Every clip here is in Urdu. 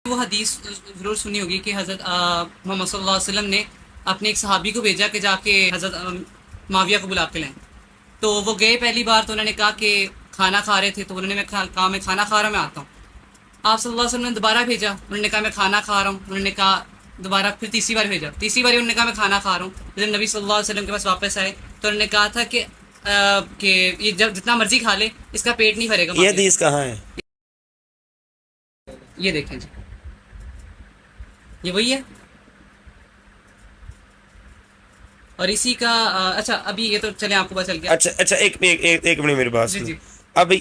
وہ حدیث ضرور سنی ہوگی کہ حضرت محمد صلی اللہ علیہ وسلم نے اپنے ایک صحابی کو بھیجا کہ جا کے حضرت معاویہ کو بلا کے لائیں. تو وہ گئے پہلی بار تو انہوں نے کہا کہ کھانا کھا رہے تھے تو انہوں نے کہا میں کھانا کھا رہا ہوں میں آتا ہوں. آپ صلی اللہ علیہ وسلم نے دوبارہ بھیجا, انہوں نے کہا میں کھانا کھا رہا ہوں. انہوں نے کہا دوبارہ پھر تیسری بار بھیجا, تیسری بار انہوں نے کہا میں کھانا کھا رہا ہوں. جب نبی صلی اللہ علیہ وسلم کے پاس واپس آئے تو انہوں نے کہا تھا کہ یہ جب جتنا مرضی کھا لے اس کا پیٹ نہیں بھرے گا. یہ حدیث کہاں ہے؟ یہ دیکھیں جی, یہ وہی ہے. اور اسی کا اچھا ابھی یہ تو چلے آپ کو پتا چل گیا. اچھا ایک منٹ میری بات جی سنو. جی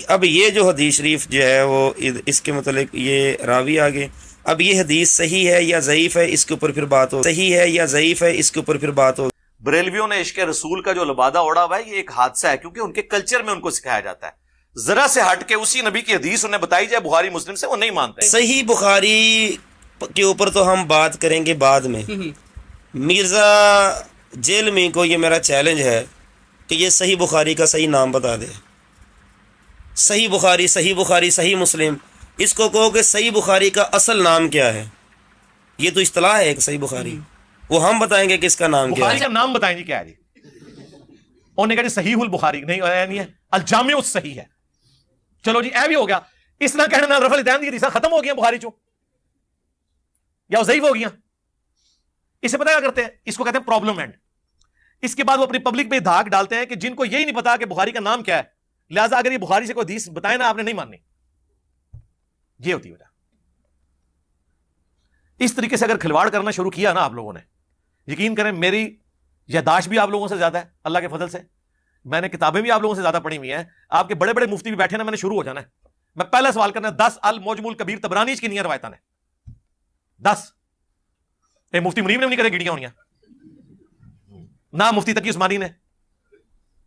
اب یہ جو حدیث شریف جو ہے وہ اس کے متعلق یہ راوی آگے, اب یہ حدیث صحیح ہے یا ضعیف ہے, اس کے اوپر پھر بات ہو. صحیح ہے یا ضعیف ہے, اس کے اوپر پھر بات ہو. بریلویوں نے عشق رسول کا جو لبادہ اوڑا ہوا ہے یہ ایک حادثہ ہے, کیونکہ ان کے کلچر میں ان کو سکھایا جاتا ہے. ذرا سے ہٹ کے اسی نبی کی حدیث انہیں بتائی جائے بخاری مسلم سے, وہ نہیں مانتے. صحیح بخاری کے اوپر تو ہم بات کریں گے بعد میں. مرزا جیلمی کو یہ میرا چیلنج ہے کہ یہ صحیح بخاری کا صحیح نام بتا دے. صحیح بخاری, صحیح مسلم, اس کو کہو کہ صحیح بخاری کا اصل نام کیا ہے. یہ تو اصطلاح ہے کہ صحیح بخاری, وہ ہم بتائیں گے کہ اس کا نام کیا بخاری ہے. کا نام بتائیں جی کیا ہے جی. انہوں نے کہا جی صحیح البخاری نہیں ہے, الجامع الصحیح ہے. چلو جی اے بھی ہو گیا. اس طرح کہنے نال رفع الدین دی حدیثاں ختم ہو گیا بخاری چوں, یا وہ ضعیف ہو گیا. اسے پتہ کیا کرتے ہیں, اس کو کہتے ہیں پرابلم اینڈ. اس کے بعد وہ اپنی پبلک پہ دھاک ڈالتے ہیں کہ جن کو یہی نہیں پتا کہ بخاری کا نام کیا ہے, لہٰذا اگر یہ بخاری سے کوئی حدیث بتائے نا آپ نے نہیں ماننی. یہ ہوتی وجہ. اس طریقے سے اگر کھلواڑ کرنا شروع کیا نا آپ لوگوں نے, یقین کریں میری یادداشت بھی آپ لوگوں سے زیادہ ہے اللہ کے فضل سے. میں نے کتابیں بھی آپ لوگوں سے زیادہ پڑھی ہوئی ہیں. آپ کے بڑے بڑے مفتی بھی بیٹھے نا, میں نے شروع ہو جانا ہے. میں پہلا سوال کرنا ہے 10 المعجم الکبیر طبرانی کی نہیں روایتاں نے 10. مفتی منیب نے بھی نہیں کرے گیڑیاں ہونیاں, نہ مفتی تقی عثمانی نے.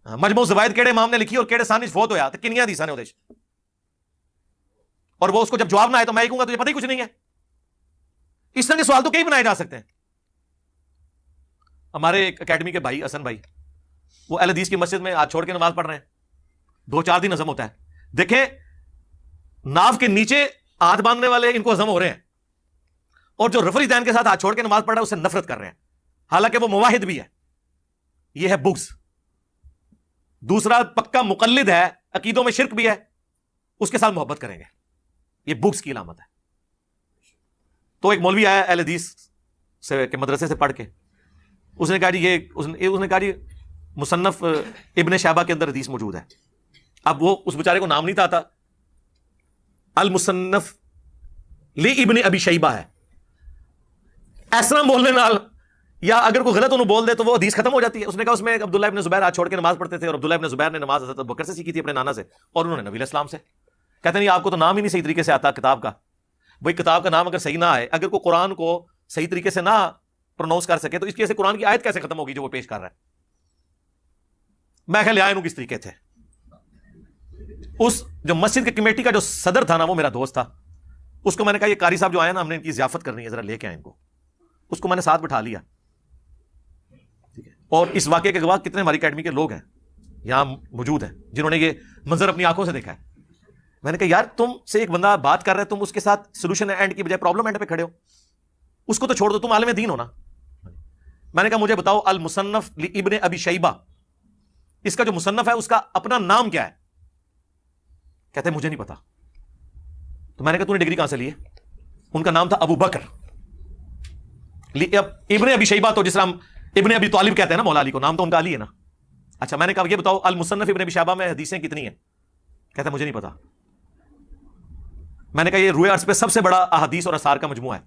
مجموع الزوائد کیڑے امام نے لکھی اور کیڑے ثانی فوت ہویا تو کنیاں حدیثاں نے اودے, اور وہ اس کو جب جواب نہ آئے تو میں کہوں گا تجھے پتہ ہی کچھ نہیں ہے. اس طرح کے سوال تو کئی بنائے جا سکتے ہیں. ہمارے ایک اکیڈمی کے بھائی حسن بھائی, وہ اہل حدیث کی مسجد میں ہاتھ چھوڑ کے نماز پڑھ رہے ہیں. 2-4 دن ہضم ہوتا ہے. دیکھیں ناف کے نیچے ہاتھ باندھنے والے ان کو ہضم ہو رہے ہیں, اور جو رفع الدین کے ساتھ ہاتھ چھوڑ کے نماز پڑھ رہا ہے اس سے نفرت کر رہے ہیں, حالانکہ وہ موحد بھی ہے. یہ ہے بغض. دوسرا پکا مقلد ہے, عقیدوں میں شرک بھی ہے, اس کے ساتھ محبت کریں گے. یہ بغض کی علامت ہے. تو ایک مولوی آیا اہل حدیث سے کے مدرسے سے پڑھ کے, اس نے کہا جی اس نے کہا جی مصنف ابن شہبہ کے اندر حدیث موجود ہے. اب وہ اس بیچارے کو نام نہیں تھا آتا, المصنف لی ابن ابی شیبہ ہے. اس طرح بولنے نال یا اگر کوئی غلط انہوں بول دے تو وہ حدیث ختم ہو جاتی ہے. اس نے کہا اس میں عبداللہ ابن زبیر ہاتھ چھوڑ کے نماز پڑھتے تھے, اور عبداللہ ابن زبیر نے نماز حضرت ابوبکر سے سیکھی تھی اپنے نانا سے, اور انہوں نے نبی علیہ السلام سے. کہتے ہیں نہیں آپ کو تو نام ہی نہیں صحیح طریقے سے آتا کتاب کا. بھائی کتاب کا نام اگر صحیح نہ آئے, اگر کوئی قرآن کو صحیح طریقے سے نہ پروناؤنس کر سکے تو اس کی سے قرآن کی آیت کیسے ختم ہوگی جو وہ پیش کر رہا ہے. میں خیال آئے کس طریقے تھے. اس جو مسجد کی کمیٹی کا جو صدر تھا نا وہ میرا دوست تھا. اس کو میں نے کہا یہ قاری صاحب جو آئے نا ہم نے ان کی ضیافت کرنی ہے, ذرا لے کے آئے ان کو. اس کو میں نے ساتھ بٹھا لیا. اور اس واقعے کے گواہ کتنے ہماری اکیڈمی کے لوگ ہیں یہاں موجود ہیں جنہوں نے یہ منظر اپنی آنکھوں سے دیکھا ہے. میں نے کہا یار تم سے ایک بندہ بات کر رہا ہے, تم اس کے ساتھ سولوشن اینڈ کی بجائے پرابلم اینڈ پہ کھڑے ہو. اس کو تو چھوڑ دو, تم عالم دین ہو نا. میں نے کہا مجھے بتاؤ المصنف ابن ابی شیبہ, اس کا جو مصنف ہے اس کا اپنا نام کیا ہے؟ کہتے ہیں مجھے نہیں پتا. تو میں نے کہا تو نے ڈگری کہاں سے لی ہے؟ ان کا نام تھا ابو بکر. ابن ابی شیبہ تو جس طرح ہم ابن ابی طالب کہتے ہیں نا مولا علی کو, نام تو ان کا علی ہے نا. اچھا میں نے کہا یہ بتاؤ المصنف ابن ابی شیبہ میں حدیثیں کتنی ہیں؟ کہتا ہے مجھے نہیں پتا. میں نے کہا یہ روئے عرض پہ سب سے بڑا احادیث اور اثار کا مجموعہ ہے,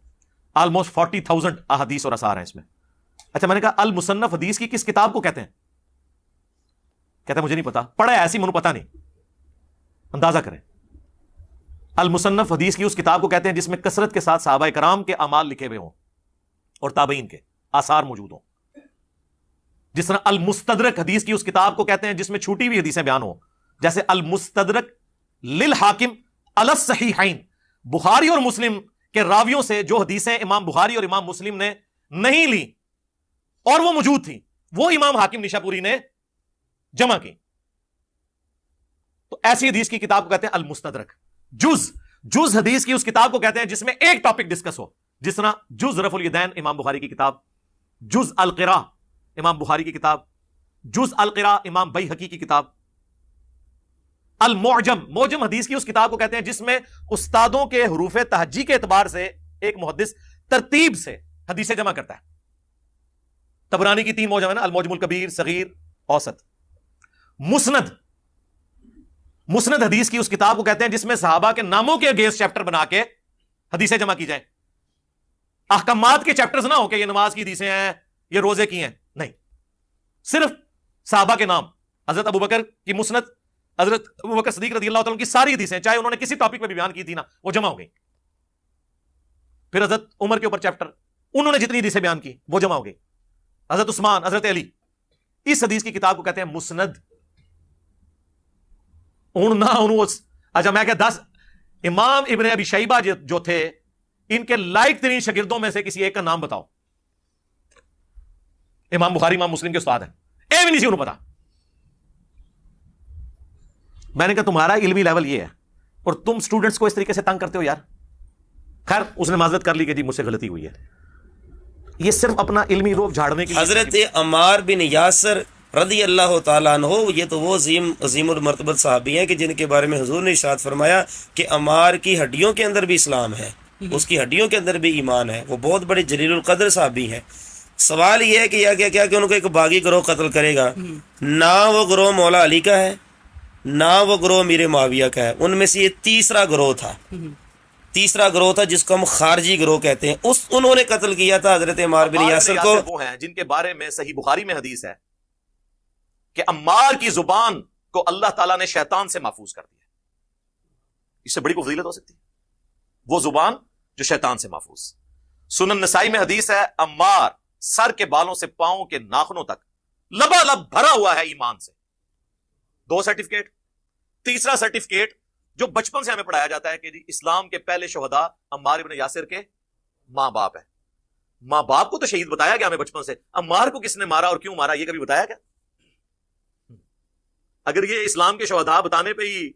آلموسٹ 40,000 احادیث اور اثار ہیں اس میں. اچھا میں نے کہا المصنف حدیث کی کس کتاب کو کہتے ہیں؟ کہتا ہے مجھے نہیں پتا. پڑھا ہے ایسی منو پتا نہیں. اندازہ کریں, المصنف حدیث کی اس کتاب کو کہتے ہیں جس میں کثرت کے ساتھ صحابہ کرام کے اعمال لکھے ہوئے ہوں اور تابعین کے آثار موجود ہوں. جس طرح المستدرک حدیث کی اس کتاب کو کہتے ہیں جس میں چھوٹی ہوئی حدیثیں بیان ہوں, جیسے المستدرک للحاکم علی الصحیحین, بخاری اور مسلم کے راویوں سے جو حدیثیں امام بخاری اور امام مسلم نے نہیں لی اور وہ موجود تھی, وہ امام حاکم نیشاپوری نے جمع کی. تو ایسی حدیث کی کتاب کو کہتے ہیں المستدرک. جز جز حدیث کی اس کتاب کو کہتے ہیں جس میں ایک ٹاپک ڈسکس ہو، جس طرح جز رفع الیدین امام بخاری کی کتاب، جز القراء امام بخاری کی کتاب، جز القراء امام بیہقی کی کتاب، المعجم، معجم حدیث کی اس کتاب کو کہتے ہیں جس میں استادوں کے حروف تہجی کے اعتبار سے ایک محدث ترتیب سے حدیثیں جمع کرتا ہے۔ طبرانی کی 3 معجم ہے نا، المعجم الکبیر، صغیر، اوسط۔ مسند، مسند حدیث کی اس کتاب کو کہتے ہیں جس میں صحابہ کے ناموں کے اگینسٹ چیپٹر بنا کے حدیثیں جمع کی جائیں، احکامات کے چیپٹرز نہ ہو کہ یہ نماز کی حدیثیں ہیں، یہ روزے کی ہیں، نہیں، صرف صحابہ کے نام۔ حضرت ابوبکر کی مسند، حضرت ابوبکر صدیق رضی اللہ تعالیٰ کی ساری حدیثیں، چاہے انہوں نے کسی ٹاپک پہ بھی بیان کی تھی نا، وہ جمع ہو گئی۔ پھر حضرت عمر کے اوپر چیپٹر، انہوں نے جتنی حدیثیں بیان کی وہ جمع ہو گئی۔ حضرت عثمان، حضرت علی، اس حدیث کی کتاب کو کہتے ہیں مسند۔ اچھا میں کہ 10 امام ابن ابی شیبہ جو تھے، ان کے لائق ترین شاگردوں میں سے کسی ایک کا نام بتاؤ۔ امام بخاری امام مسلم کے استاد ہیں، بھی نہیں سی انہوں پتا۔ میں نے کہا تمہارا علمی لیول یہ ہے اور تم سٹوڈنٹس کو اس طریقے سے تنگ کرتے ہو یار۔ خیر اس نے معذرت کر لی کہ جی مجھ سے غلطی ہوئی ہے۔ یہ صرف اپنا علمی روب جھاڑنے کے لیے۔ حضرت عمار بن یاسر رضی اللہ تعالیٰ عنہ، یہ تو وہ عظیم المرتبت صحابی ہیں کہ جن کے بارے میں حضور نے ارشاد فرمایا کہ عمار کی ہڈیوں کے اندر بھی اسلام ہے، اس کی ہڈیوں کے اندر بھی ایمان ہے، وہ بہت بڑے جلیل القدر صحابی ہیں۔ سوال یہ ہے کہ یا کیا کہ ان کو ایک باغی گروہ قتل کرے گا، نہ وہ گروہ مولا علی کا ہے نہ وہ گروہ میر معاویہ کا ہے، ان میں سے یہ تیسرا گروہ تھا جس کو ہم خارجی گروہ کہتے ہیں، انہوں نے قتل کیا تھا حضرت عمار بن یاسر کو۔ وہ ہیں جن کے بارے میں صحیح بخاری میں حدیث ہے کہ عمار کی زبان کو اللہ تعالیٰ نے شیطان سے محفوظ کر دیا۔ اس سے بڑی کوئی فضیلت ہو سکتی ہے؟ وہ زبان جو شیطان سے محفوظ۔ سنن نسائی میں حدیث ہے عمار سر کے بالوں سے پاؤں کے ناخنوں تک لبالب بھرا ہوا ہے ایمان سے۔ 2 سرٹیفکیٹ۔ تیسرا سرٹیفکیٹ جو بچپن سے ہمیں پڑھایا جاتا ہے کہ جی اسلام کے پہلے شہداء عمار ابن یاسر کے ماں باپ ہیں۔ ماں باپ کو تو شہید بتایا گیا ہمیں بچپن سے، عمار کو کس نے مارا اور کیوں مارا یہ کبھی بتایا گیا؟ اگر یہ اسلام کے شہداء بتانے پہ ہی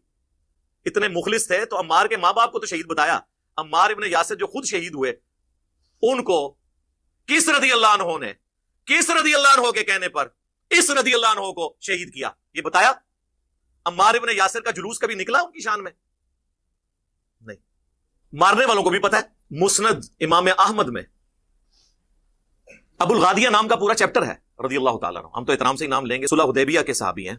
اتنے مخلص تھے تو عمار کے ماں باپ کو تو شہید بتایا۔ عمار ابن یاسر جو خود شہید ہوئے ان کو کس رضی اللہ عنہ نے کس رضی اللہ عنہ کے کہنے پر اس رضی اللہ عنہ کو شہید کیا یہ بتایا؟ عمار ابن یاسر کا جلوس کبھی نکلا ان کی شان میں؟ نہیں۔ مارنے والوں کو بھی پتا ہے۔ مسند امام احمد میں ابو الغادیہ نام کا پورا چیپٹر ہے رضی اللہ تعالیٰ عنہ، ہم تو احترام سے ہی نام لیں گے، صلح حدیبیہ کے صحابی ہیں۔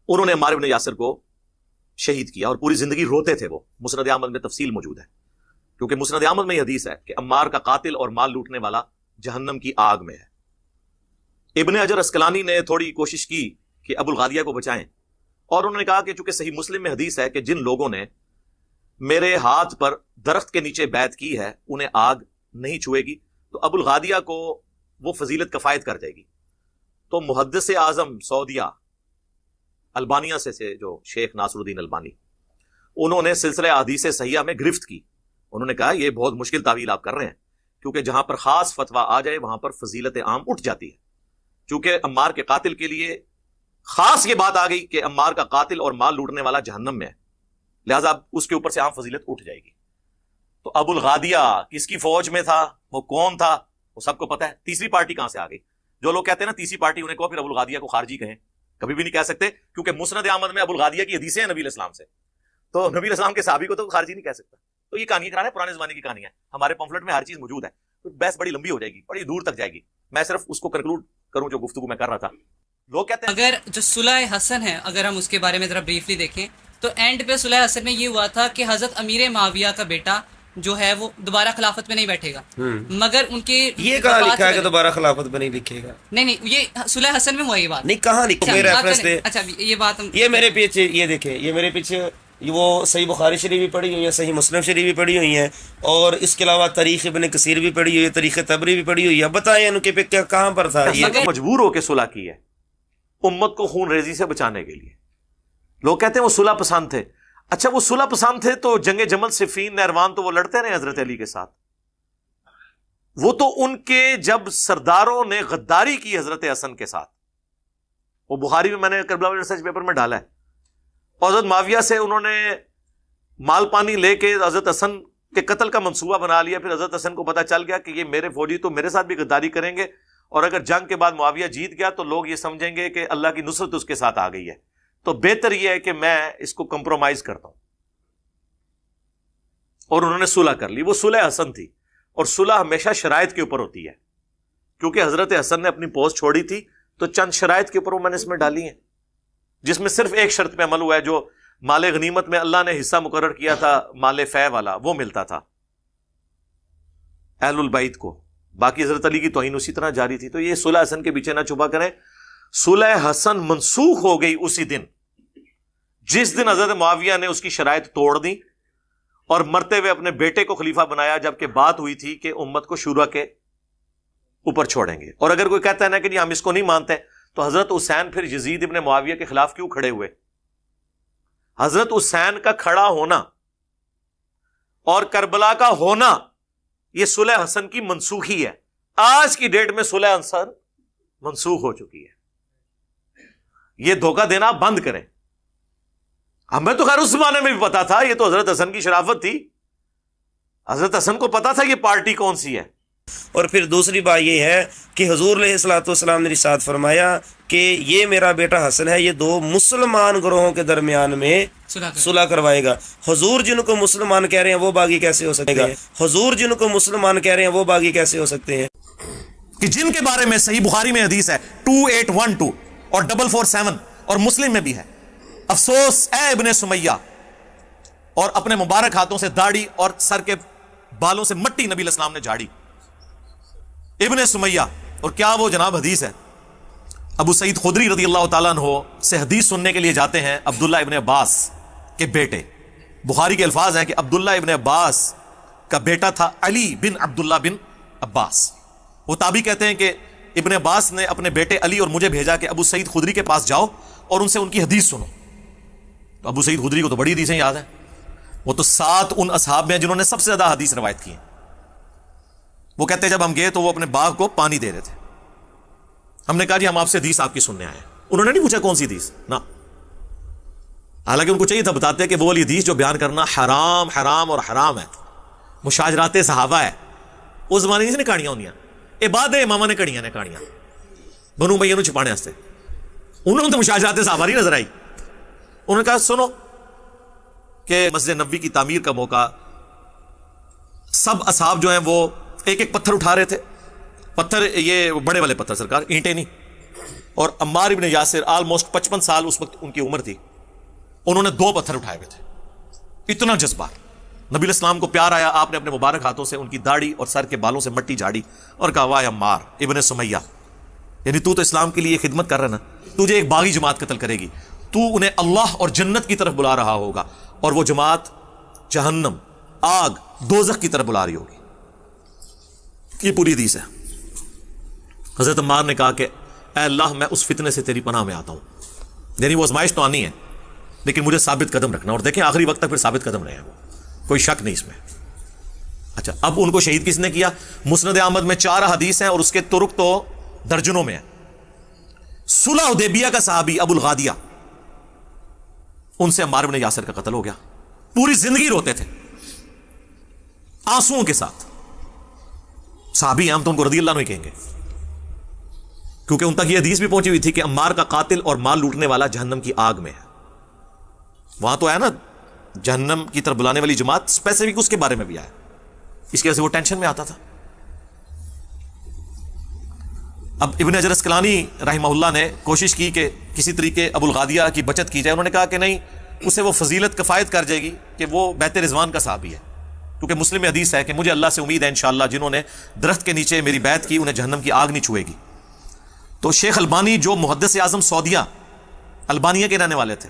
انہوں نے عمار ابن یاسر کو شہید کیا اور پوری زندگی روتے تھے۔ وہ مسند احمد میں تفصیل موجود ہے، کیونکہ مسند احمد میں یہ حدیث ہے کہ عمار کا قاتل اور مال لوٹنے والا جہنم کی آگ میں ہے۔ ابن حجر اسقلانی نے تھوڑی کوشش کی کہ ابو الغادیہ کو بچائیں، اور انہوں نے کہا کہ چونکہ صحیح مسلم میں حدیث ہے کہ جن لوگوں نے میرے ہاتھ پر درخت کے نیچے بیعت کی ہے انہیں آگ نہیں چھوئے گی، تو ابو الغادیہ کو وہ فضیلت کفایت کر جائے گی۔ تو محدث اعظم سعودیہ البانیہ سے جو شیخ ناصر الدین البانی، انہوں نے سلسلہ احادیث صحیحہ میں گرفت کی۔ انہوں نے کہا یہ بہت مشکل تعویل آپ کر رہے ہیں، کیونکہ جہاں پر خاص فتویٰ آ جائے وہاں پر فضیلت عام اٹھ جاتی ہے۔ چونکہ عمار کے قاتل کے لیے خاص یہ بات آ گئی کہ عمار کا قاتل اور مال لوٹنے والا جہنم میں ہے، لہذا اس کے اوپر سے عام فضیلت اٹھ جائے گی۔ تو ابو الغادیہ کس کی فوج میں تھا، وہ کون تھا، وہ سب کو پتہ ہے۔ تیسری پارٹی کہاں سے آ گئی؟ جو لوگ کہتے ہیں نا تیسری پارٹی، انہیں کہو پھر ابو الغادیہ کو خارجی کہیں، کبھی بھی نہیں کہہ سکتے، کیونکہ مسند احمد میں ابو الغادیہ کی حدیثیں ہیں نبی علیہ السلام سے، تو نبی علیہ السلام کے صحابی کو تو خارجی نہیں کہہ سکتا۔ تو یہ کہانی ہے، پرانے زمانے کی کہانی ہے، ہمارے پمفلٹ میں ہر چیز موجود ہے، تو بحث بڑی لمبی ہو جائے گی، بڑی دور تک جائے گی۔ میں صرف اس کو کنکلوڈ کروں جو گفتگو میں کر رہا تھا۔ لوگ کہتے ہیں اگر جو صلح حسن ہے، اگر ہم اس کے بارے میں ذرا بریفلی دیکھیں تو اینڈ پہ صلح حسن میں یہ ہوا تھا کہ حضرت امیر معاویہ کا بیٹا جو ہے وہ دوبارہ خلافت میں نہیں بیٹھے گا، مگر ان کے یہ کہاں لکھا ہے کہ دوبارہ خلافت میں نہیں لکھے گا؟ نہیں، یہ صلح حسن میں ہوا یہ بات نہیں، کہاں لکھا ہے ریفرنس دے؟ اچھا یہ بات ہم یہ میرے پیچھے یہ دیکھیں، یہ میرے پیچھے وہ صحیح بخاری شریف بھی پڑھی ہوئی ہیں، صحیح مسلم شریف بھی پڑھی ہوئی ہیں، اور اس کے علاوہ تاریخ ابن کثیر بھی پڑھی ہوئی ہے، تاریخ طبری بھی پڑھی ہوئی ہے۔ بتائیں ان کے پہ کہاں پر تھا یہ؟ مجبور ہو کے صلح کی ہے امت کو خون ریزی سے بچانے کے لیے۔ لوگ کہتے ہیں وہ صلح پسند تھے۔ اچھا وہ صلح پسند تھے تو جنگ جمل صفین نہروان تو وہ لڑتے رہے حضرت علی کے ساتھ، وہ تو ان کے جب سرداروں نے غداری کی حضرت حسن کے ساتھ، وہ بخاری میں میں نے کربلا ریسرچ پیپر میں ڈالا ہے، اور حضرت معاویہ سے انہوں نے مال پانی لے کے حضرت حسن کے قتل کا منصوبہ بنا لیا. پھر حضرت حسن کو پتا چل گیا کہ یہ میرے فوجی تو میرے ساتھ بھی غداری کریں گے, اور اگر جنگ کے بعد معاویہ جیت گیا تو لوگ یہ سمجھیں گے کہ اللہ کی نصرت اس کے ساتھ آ گئی ہے, تو بہتر یہ ہے کہ میں اس کو کمپرومائز کرتا ہوں. اور انہوں نے صلح کر لی. وہ صلح حسن تھی, اور صلح ہمیشہ شرائط کے اوپر ہوتی ہے, کیونکہ حضرت حسن نے اپنی پوسٹ چھوڑی تھی تو چند شرائط کے اوپر وہ میں نے اس میں ڈالی ہیں, جس میں صرف ایک شرط پہ عمل ہوا ہے, جو مال غنیمت میں اللہ نے حصہ مقرر کیا تھا مال فے والا, وہ ملتا تھا اہل البیت کو. باقی حضرت علی کی توہین اسی طرح جاری تھی. تو یہ صلح حسن کے پیچھے نہ چھپا کریں. صلح حسن منسوخ ہو گئی اسی دن جس دن حضرت معاویہ نے اس کی شرائط توڑ دی اور مرتے ہوئے اپنے بیٹے کو خلیفہ بنایا, جبکہ بات ہوئی تھی کہ امت کو شورا کے اوپر چھوڑیں گے. اور اگر کوئی کہتا ہے نا کہ ہم اس کو نہیں مانتے, تو حضرت حسین پھر یزید ابن معاویہ کے خلاف کیوں کھڑے ہوئے؟ حضرت حسین کا کھڑا ہونا اور کربلا کا ہونا یہ صلح حسن کی منسوخی ہے. آج کی ڈیٹ میں صلح حسن منسوخ ہو چکی ہے. یہ دھوکہ دینا آپ بند کریں. ہمیں تو خیر اس زمانے میں بھی پتا تھا, یہ تو حضرت حسن کی شرافت تھی. حضرت حسن کو پتا تھا یہ پارٹی کون سی ہے. اور پھر دوسری بات یہ ہے کہ حضور علیہ الصلوۃ والسلام نے ارشاد فرمایا کہ یہ میرا بیٹا حسن ہے, یہ دو مسلمان گروہوں کے درمیان میں صلح کروائے گا. حضور جن کو مسلمان کہہ رہے ہیں وہ باغی کیسے ہو سکتے ہیں؟ حضور جن کو مسلمان کہہ رہے ہیں وہ باغی کیسے ہو سکتے ہیں؟ کہ جن کے بارے میں صحیح بخاری میں حدیث ہے 2812 اور 447 اور مسلم میں بھی ہے, افسوس اے ابن سمیہ, اور اپنے مبارک ہاتھوں سے داڑھی اور سر کے بالوں سے مٹی نبی علیہ السلام نے جھاڑی. ابن سمیہ, اور کیا وہ جناب حدیث ہے. ابو سعید خدری رضی اللہ تعالیٰ عنہ سے حدیث سننے کے لیے جاتے ہیں عبداللہ ابن عباس کے بیٹے. بخاری کے الفاظ ہیں کہ عبداللہ ابن عباس کا بیٹا تھا علی بن عبداللہ بن عباس. وہ تابعی کہتے ہیں کہ ابن عباس نے اپنے بیٹے علی اور مجھے بھیجا کہ ابو سعید خدری کے پاس جاؤ اور ان سے ان کی حدیث سنو. تو ابو سعید خدری کو تو بڑی حدیثیں یاد ہیں, وہ تو 7 ان اصحاب میں جنہوں نے سب سے زیادہ حدیث روایت کی ہیں. وہ کہتے ہیں جب ہم گئے تو وہ اپنے باغ کو پانی دے رہے تھے. ہم نے کہا جی ہم آپ سے حدیث آپ کی سننے آئے ہیں. انہوں نے نہیں پوچھا کون سی حدیث, نہ, حالانکہ ان کو چاہیے تھا بتاتے کہ وہ والی حدیث جو بیان کرنا حرام حرام اور حرام ہے, مشاجرات صحابہ ہے. اس زمانے میں کہانیاں ہونیاں, عباد امامہ نے کہانیاں نے کہانیاں بنو بھیا نو چھپانے واسطے. انہوں نے تو مشاجرات صحابہ نہیں نظر آئی. انہوں نے کہا سنو کہ مسجد نبوی کی تعمیر کا موقع, سب اصحاب جو ہیں وہ ایک ایک پتھر اٹھا رہے تھے. پتھر یہ بڑے والے پتھر سرکار, اینٹیں نہیں. اور عمار ابن یاسر آلموسٹ 55 سال اس وقت ان کی عمر تھی, انہوں نے 2 پتھر اٹھائے ہوئے تھے. اتنا جذبہ نبی علیہ السلام کو پیار آیا, آپ نے اپنے مبارک ہاتھوں سے ان کی داڑھی اور سر کے بالوں سے مٹی جھاڑی اور کہا واہ عمار ابن سمیہ, یعنی تو اسلام کے لیے خدمت کر رہا نا, تجھے ایک باغی جماعت قتل کرے گی, تو انہیں اللہ اور جنت کی طرف بلا رہا ہوگا اور وہ جماعت جہنم, آگ, دوزخ کی طرف بلا رہی ہوگی. یہ پوری حدیث ہے. حضرت عمار نے کہا کہ اے اللہ میں اس فتنے سے تیری پناہ میں آتا ہوں. یعنی وہ آزمائش تو آنی ہے لیکن مجھے ثابت قدم رکھنا, اور دیکھیں آخری وقت تک پھر ثابت قدم رہے ہیں وہ, کوئی شک نہیں اس میں. اچھا اب ان کو شہید کس نے کیا؟ مسند احمد میں 4 حدیث ہیں اور اس کے طرق تو درجنوں میں ہیں. صلح حدیبیہ کا صحابی ابو الغادیہ, ان سے عمار بن یاسر کا قتل ہو گیا. پوری زندگی روتے تھے آنسوؤں کے ساتھ. صحابی ہم تو ان کو رضی اللہ عنہ ہی کہیں گے, کیونکہ ان تک یہ حدیث بھی پہنچی ہوئی تھی کہ عمار کا قاتل اور مال لوٹنے والا جہنم کی آگ میں ہے. وہاں تو ہے نا جہنم کی طرف بلانے والی جماعت, اسپیسیفک اس کے بارے میں بھی آیا, اس کی وجہ سے وہ ٹینشن میں آتا تھا. اب ابن حجر اسقلانی رحمہ اللہ نے کوشش کی کہ کسی طریقے ابو الغادیہ کی بچت کی جائے. انہوں نے کہا کہ نہیں, اسے وہ فضیلت کفایت کر جائے گی کہ وہ بیت رضوان کا صحابی ہے, کیونکہ مسلم میں حدیث ہے کہ مجھے اللہ سے امید ہے انشاءاللہ جنہوں نے درخت کے نیچے میری بیعت کی انہیں جہنم کی آگ نہیں چھوئے گی. تو شیخ البانی جو محدث اعظم سعودیہ البانیہ کے رہنے والے تھے,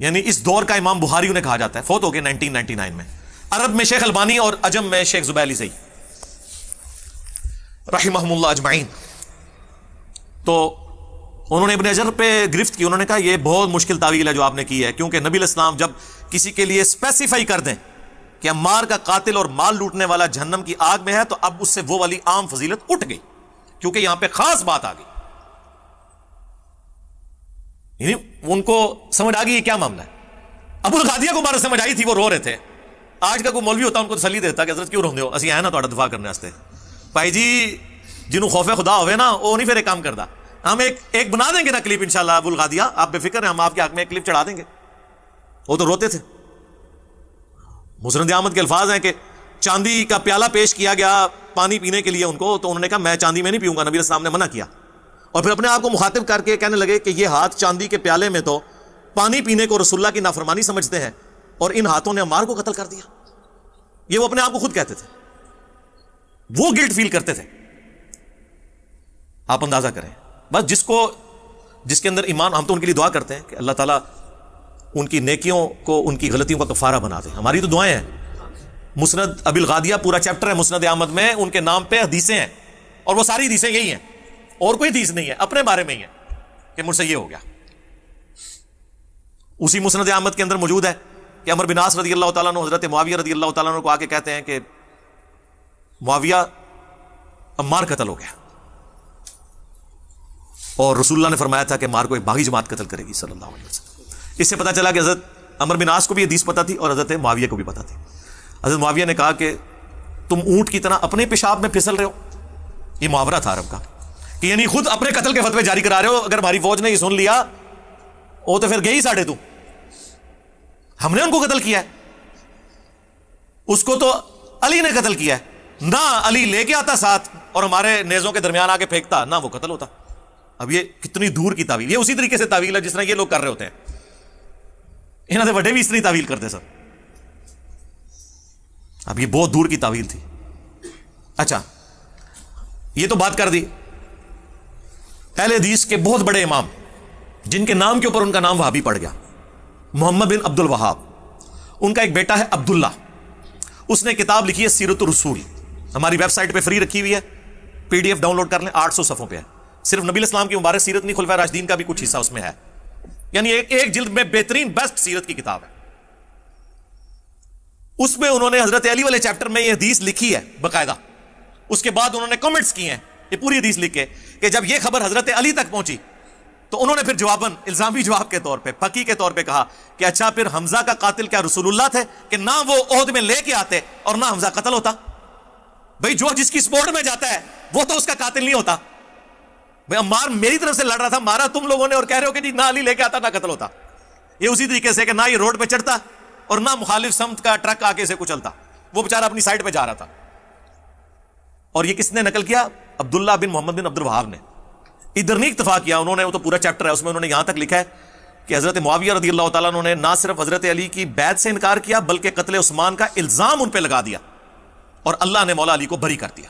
یعنی اس دور کا امام بخاری انہیں کہا جاتا ہے, فوت ہو گئے 1999 میں. عرب میں شیخ البانی اور عجم میں شیخ زبیر علی رحمہم اللہ اجمعین. تو انہوں نے ابن حجر پہ گرفت کی. انہوں نے کہا یہ بہت مشکل تعویل ہے جو آپ نے کی ہے, کیونکہ نبی علیہ السلام جب کسی کے لیے اسپیسیفائی کر دیں کہ عمار کا قاتل اور مال لوٹنے والا جہنم کی آگ میں ہے, تو اب اس سے وہ والی عام فضیلت اٹھ گئی, کیونکہ یہاں پہ خاص بات آ گئی. یعنی ان کو سمجھ آ گئی یہ کیا معاملہ ہے. ابو الغادیہ کو مارا سمجھ آئی تھی, وہ رو رہے تھے. آج کا کوئی مولوی ہوتا ان کو تسلی دیتا کہ حضرت کیوں روندے ہو, اسی آئے نا تہاڈا دفاع کرنے واسطے. بھائی جی جنہوں خوف خدا ہوئے نا وہ نہیں پھر ایک کام کرتا. ہم ایک بنا دیں گے نا کلپ انشاءاللہ ابو الغادیہ, آپ بے فکر ہیں, ہم آپ کے حق میں ایک کلپ چڑھا دیں گے. وہ تو روتے تھے. مسند احمد کے الفاظ ہیں کہ چاندی کا پیالہ پیش کیا گیا پانی پینے کے لیے ان کو, تو انہوں نے کہا میں چاندی میں نہیں پیوں گا, نبی علیہ السلام نے منع کیا. اور پھر اپنے آپ کو مخاطب کر کے کہنے لگے کہ یہ ہاتھ چاندی کے پیالے میں تو پانی پینے کو رسول اللہ کی نافرمانی سمجھتے ہیں, اور ان ہاتھوں نے عمار کو قتل کر دیا. یہ وہ اپنے آپ کو خود کہتے تھے, وہ گلٹ فیل کرتے تھے. آپ اندازہ کریں بس جس کے اندر ایمان, ہم تو ان کے لیے دعا کرتے ہیں کہ اللہ تعالیٰ ان کی نیکیوں کو, ان کی غلطیوں کا کفارہ بنا دے. ہماری تو دعائیں ہیں. مسند ابی الغادیہ پورا چیپٹر ہے مسند احمد میں, ان کے نام پہ حدیثیں ہیں, اور وہ ساری حدیثیں یہی ہیں, اور کوئی حدیث نہیں ہے, اپنے بارے میں ہی ہے کہ مجھ سے یہ ہو گیا. اسی مسند احمد کے اندر موجود ہے کہ عمر بن عاص رضی اللہ تعالیٰ عنہ حضرت معاویہ رضی اللہ تعالیٰ عنہ کو آ کے کہتے ہیں کہ معاویہ عمار قتل ہو گیا, اور رسول اللہ نے فرمایا تھا کہ عمار کو ایک باغی جماعت قتل کرے گی صلی اللہ علیہ وسلم. اس سے پتا چلا کہ حضرت عمر بن عاص کو بھی حدیث پتہ تھی اور حضرت معاویہ کو بھی پتہ تھی. حضرت معاویہ نے کہا کہ تم اونٹ کی طرح اپنے پیشاب میں پھسل رہے ہو. یہ محاورہ تھا عرب کا کہ یعنی خود اپنے قتل کے فتوے جاری کرا رہے ہو. اگر ہماری فوج نے یہ سن لیا وہ تو پھر گئی ساڑھے, تو ہم نے ان کو قتل کیا ہے, اس کو تو علی نے قتل کیا ہے. نہ علی لے کے آتا ساتھ اور ہمارے نیزوں کے درمیان آ کے پھینکتا, نہ وہ قتل ہوتا. اب یہ کتنی دور کی تعویل, یہ اسی طریقے سے تعویل ہے جس طرح یہ لوگ کر رہے ہوتے ہیں. انہوں نے بڑے بھی اس طرح تعویل کرتے سر. اب یہ بہت دور کی تعویل تھی. اچھا یہ تو بات کر دی اہل حدیث کے بہت بڑے امام جن کے نام کے اوپر ان کا نام وہابی پڑ گیا, محمد بن عبد الوہاب. ان کا ایک بیٹا ہے عبداللہ, اس نے کتاب لکھی ہے سیرت الرسول, ہماری ویب سائٹ پہ فری رکھی ہوئی ہے, P D F download کر لیں, 800 صفحوں پہ ہے. صرف نبی علیہ السلام کی مبارک سیرت نہیں, خلفائے راشدین کا بھی کچھ حصہ اس میں ہے, یعنی ایک جلد میں بہترین بیسٹ سیرت کی کتاب ہے. اس میں انہوں نے حضرت علی والے چیپٹر میں یہ حدیث لکھی ہے باقاعدہ. اس کے بعد انہوں نے کمنٹس کیے ہیں یہ پوری حدیث لکھ کے کہ جب یہ خبر حضرت علی تک پہنچی تو انہوں نے پھر جواباً الزامی جواب کے طور پہ, پکی کے طور پہ کہا کہ اچھا پھر حمزہ کا قاتل کیا رسول اللہ تھے کہ نہ وہ عہد میں لے کے آتے اور نہ حمزہ قتل ہوتا. بھئی جو جس کی سپورٹ میں جاتا ہے وہ تو اس کا قاتل نہیں ہوتا. بھئی عمار میری طرف سے لڑ رہا تھا, مارا تم لوگوں نے, اور کہہ رہے ہو کہ جی نہ علی لے کے آتا نہ قتل ہوتا. یہ اسی طریقے سے کہ نہ یہ روڈ پہ چڑھتا اور نہ مخالف سمت کا ٹرک آ کے اسے کچلتا, وہ بیچارہ اپنی سائڈ پہ جا رہا تھا. اور یہ کس نے نقل کیا؟ عبداللہ بن محمد بن عبد الوہاب نے. ادھر نہیں اکتفا کیا انہوں نے, وہ تو پورا چیپٹر ہے اس میں انہوں نے یہاں تک لکھا ہے کہ حضرت معاویہ رضی اللہ تعالیٰ عنہ نے نہ صرف حضرت علی کی بیعت سے انکار کیا بلکہ قتل عثمان کا الزام ان پہ لگا دیا, اور اللہ نے مولا علی کو بری کر دیا.